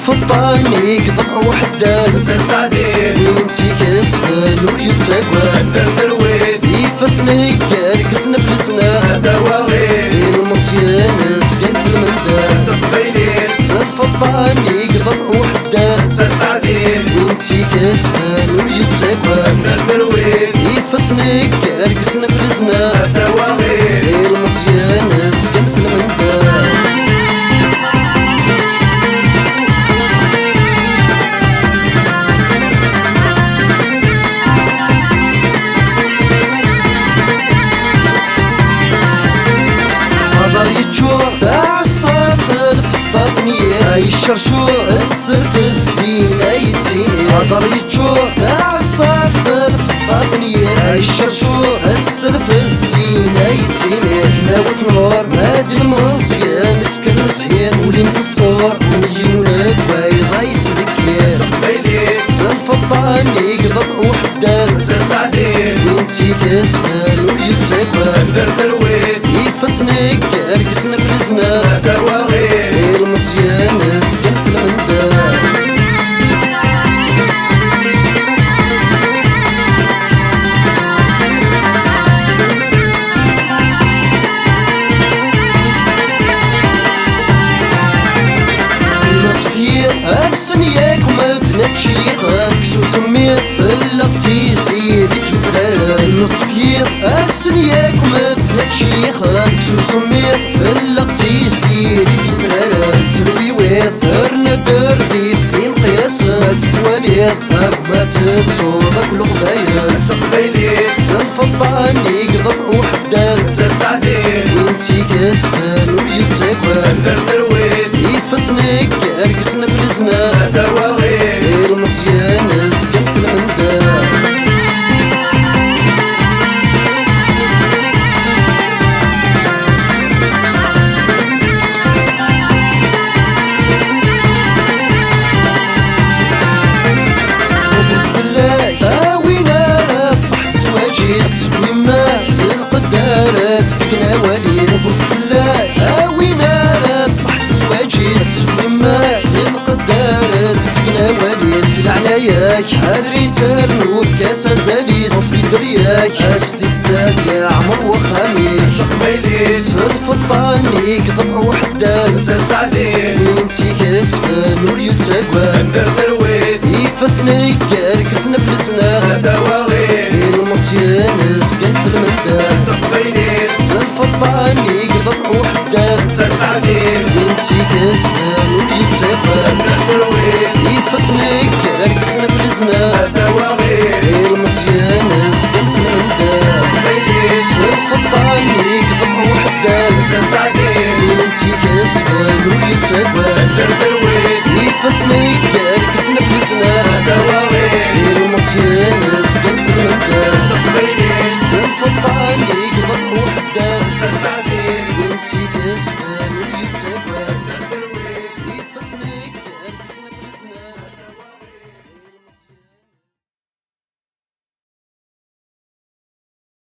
الفطاني قضب وحدان سعدين انتي كسبان ويتقوى الدرويد يفسني كاركسنا بلسنا دواغير المصيان سكن في المندان تقبيلين الفطاني قضب وحدان سعدين انتي كسبان ويتقوى الدرويد يفسني كاركسنا بلسنا دواغير المصيان سكن في المندان يتشوف عالساطر في الطفنية يشرشو السر في الزينة يتسيني هضر يتشوف عالساطر في الطفنية يشرشو السر في الزينة يتسيني ناوت نور نادي المصيان نسكن مسهين ولين في الصور ولين ولاد بايضا يتذكر تقبيلين الفطاني قضب وحدان سعدين وانتي كسبان ويتقبل الدرويد يفسني كاركسنا بلسنا دواغير المصيان سكن في المندان النصفية أحسن ياك وما تنكشيخا كسو سمير فلقتي سيدك الفرارة النصفية أحسن ياك وما تنكشيخا كسو سمير فلقتي سيدك الفرارة تروي ويثرنا دردي في القياس ما تتوالي ما تتصوبك لغضايا تقبيلين الفطاني قضب وحدان سعدين وانتي كسبان ويتقبل الدرويد يفسني كاركسنا بلسنا دواغير المصيان سكن في المندان مما القدارات فينا وليس لا هاوينا صحت سواجيس مما القدارات فينا وليس العناياك حادري ترنو كاسا زاليس ربي درياك استكتاب يا عمر وخميس تقبيلين الفطاني قضب وحدان سعدين انتي كسبان ويتقوى الدرويد يفسني كاركسنا بلسنا دواغير المصيان سكن في المندان تقبيلين الفطاني قضب وحدان سعدين انتي كسبان ويتقوى الدرويد يفسني كاركسنا بلسنا دواغير المصيان سكن في المندان تقبيلين الفطاني قضب وحدان سعدين انتي كسبان ويتقوى الدرويد يفسني كاركسنا بلسنا